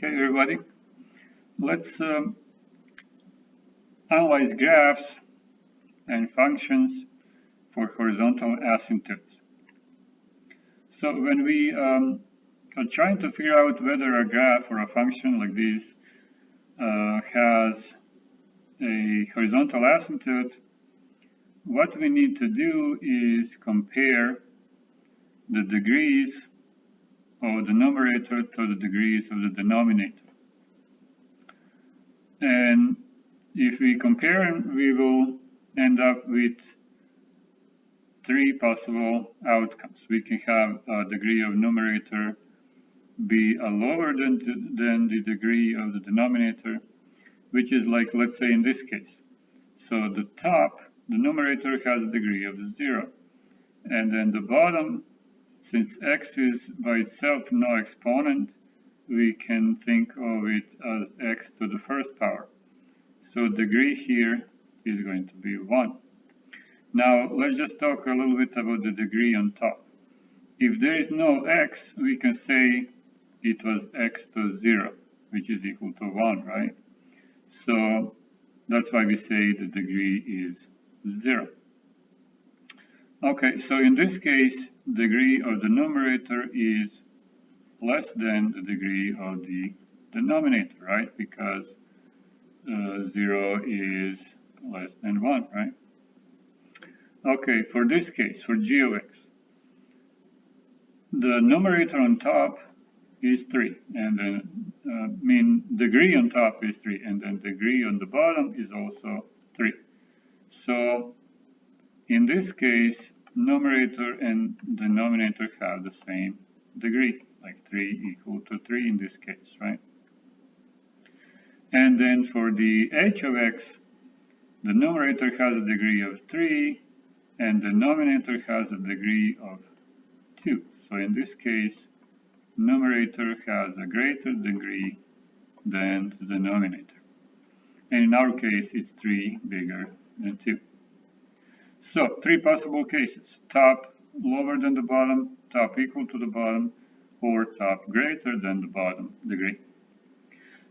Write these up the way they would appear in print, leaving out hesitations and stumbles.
Okay, everybody, let's analyze graphs and functions for horizontal asymptotes. So when we are trying to figure out whether a graph or a function like this has a horizontal asymptote, what we need to do is compare the degrees of the numerator to the degrees of the denominator. And if we compare, we will end up with three possible outcomes. We can have a degree of numerator be lower than the degree of the denominator, which is like, let's say in this case. So the top, the numerator has a degree of 0. And then the bottom, since x is by itself no exponent, we can think of it as x to the first power. So degree here is going to be 1. Now let's just talk a little bit about the degree on top. If there is no x, we can say it was x to 0, which is equal to 1, right? So that's why we say the degree is 0. Okay, so in this case, degree of the numerator is less than the degree of the denominator, right? Because 0 is less than 1, right? Okay, for this case, for g of x, the numerator on top is 3, and then degree on top is 3, and then degree on the bottom is also 3. So in this case, numerator and denominator have the same degree, like 3 equal to 3 in this case, right? And then for the h of x, the numerator has a degree of 3, and the denominator has a degree of 2. So in this case, numerator has a greater degree than the denominator. And in our case, it's 3 bigger than 2. So, three possible cases: top lower than the bottom, top equal to the bottom, or top greater than the bottom degree.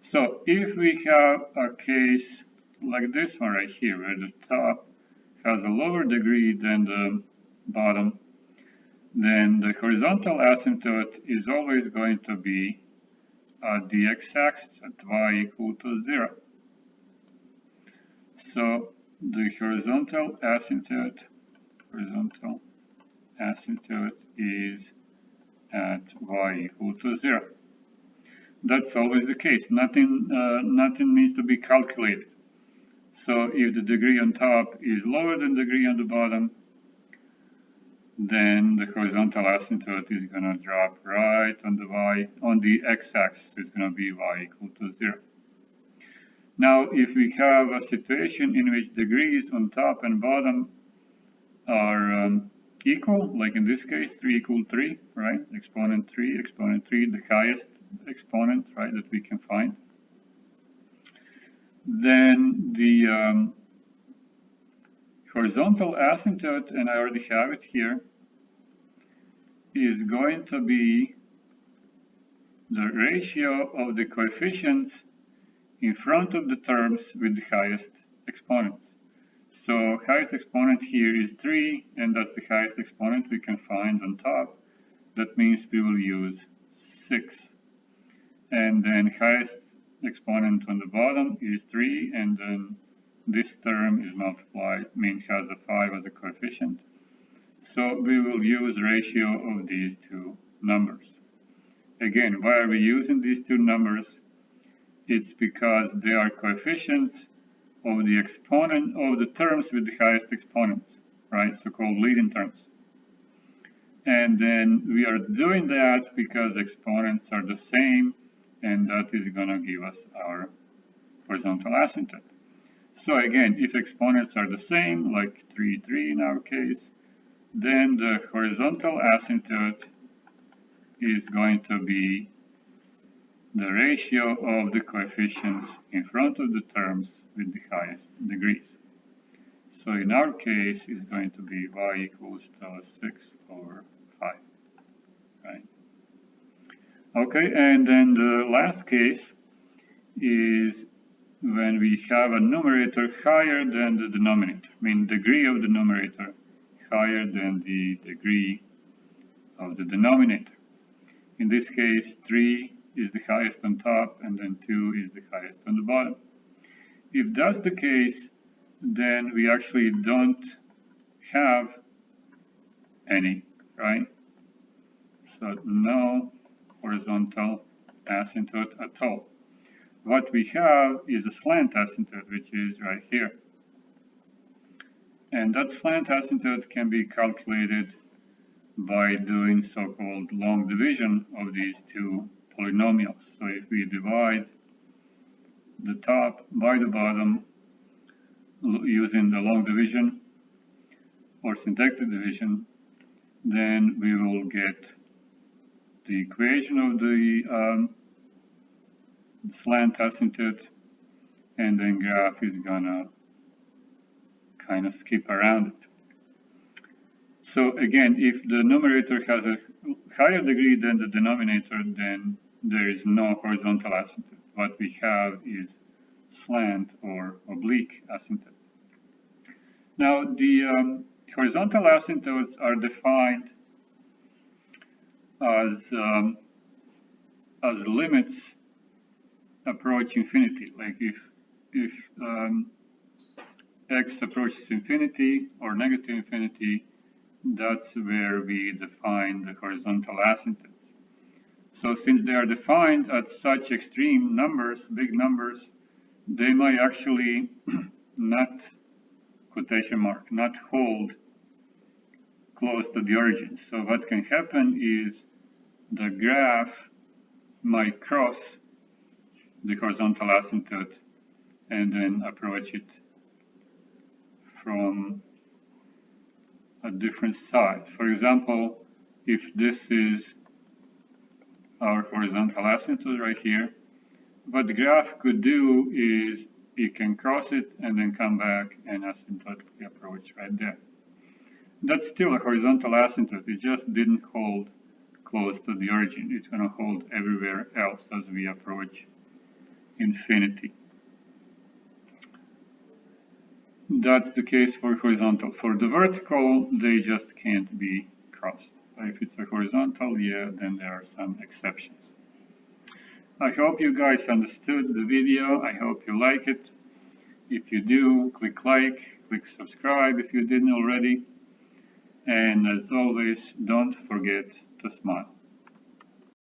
So, if we have a case like this one right here, where the top has a lower degree than the bottom, then the horizontal asymptote is always going to be at the x-axis at y equal to 0. So the horizontal asymptote is at y equal to 0. That's always the case. Nothing needs to be calculated. So if the degree on top is lower than the degree on the bottom, then the horizontal asymptote is going to drop right on the x-axis. It's going to be y equal to 0. Now, if we have a situation in which degrees on top and bottom are equal, like in this case, 3 equal 3, right? Exponent 3, the highest exponent, right, that we can find. Then the horizontal asymptote, and I already have it here, is going to be the ratio of the coefficients in front of the terms with the highest exponents. So highest exponent here is 3, and that's the highest exponent we can find on top. That means we will use 6. And then highest exponent on the bottom is 3, and then this term is multiplied, has a 5 as a coefficient. So we will use ratio of these two numbers. Again, why are we using these two numbers? It's because they are coefficients of the exponent of the terms with the highest exponents, right? So-called leading terms. And then we are doing that because exponents are the same, and that is going to give us our horizontal asymptote. So again, if exponents are the same, like 3, 3 in our case, then the horizontal asymptote is going to be the ratio of the coefficients in front of the terms with the highest degrees. So in our case, it's going to be y equals to 6 over 5, right? Okay, and then the last case is when we have a numerator higher than the denominator, I mean degree of the numerator higher than the degree of the denominator. In this case, 3 is the highest on top, and then 2 is the highest on the bottom. If that's the case, then we actually don't have any, right? So no horizontal asymptote at all. What we have is a slant asymptote, which is right here. And that slant asymptote can be calculated by doing so-called long division of these two polynomials. So if we divide the top by the bottom using the long division or syntactic division, then we will get the equation of the slant asymptote, and then graph is gonna kind of skip around it. So again, if the numerator has a higher degree than the denominator, then there is no horizontal asymptote. What we have is slant or oblique asymptote. Now, the horizontal asymptotes are defined as limits approach infinity. Like if x approaches infinity or negative infinity, that's where we define the horizontal asymptotes. So since they are defined at such extreme numbers, big numbers, they might actually not, quotation mark, not hold close to the origin. So what can happen is the graph might cross the horizontal asymptote and then approach it from a different side. For example, if this is our horizontal asymptote right here, what the graph could do is it can cross it and then come back and asymptotically approach right there. That's still a horizontal asymptote, it just didn't hold close to the origin. It's going to hold everywhere else as we approach infinity. That's the case for horizontal. For the vertical, they just can't be crossed. If it's a horizontal, yeah, then there are some exceptions. I hope you guys understood the video. I hope you like it. If you do, click like, click subscribe if you didn't already. And as always, don't forget to smile.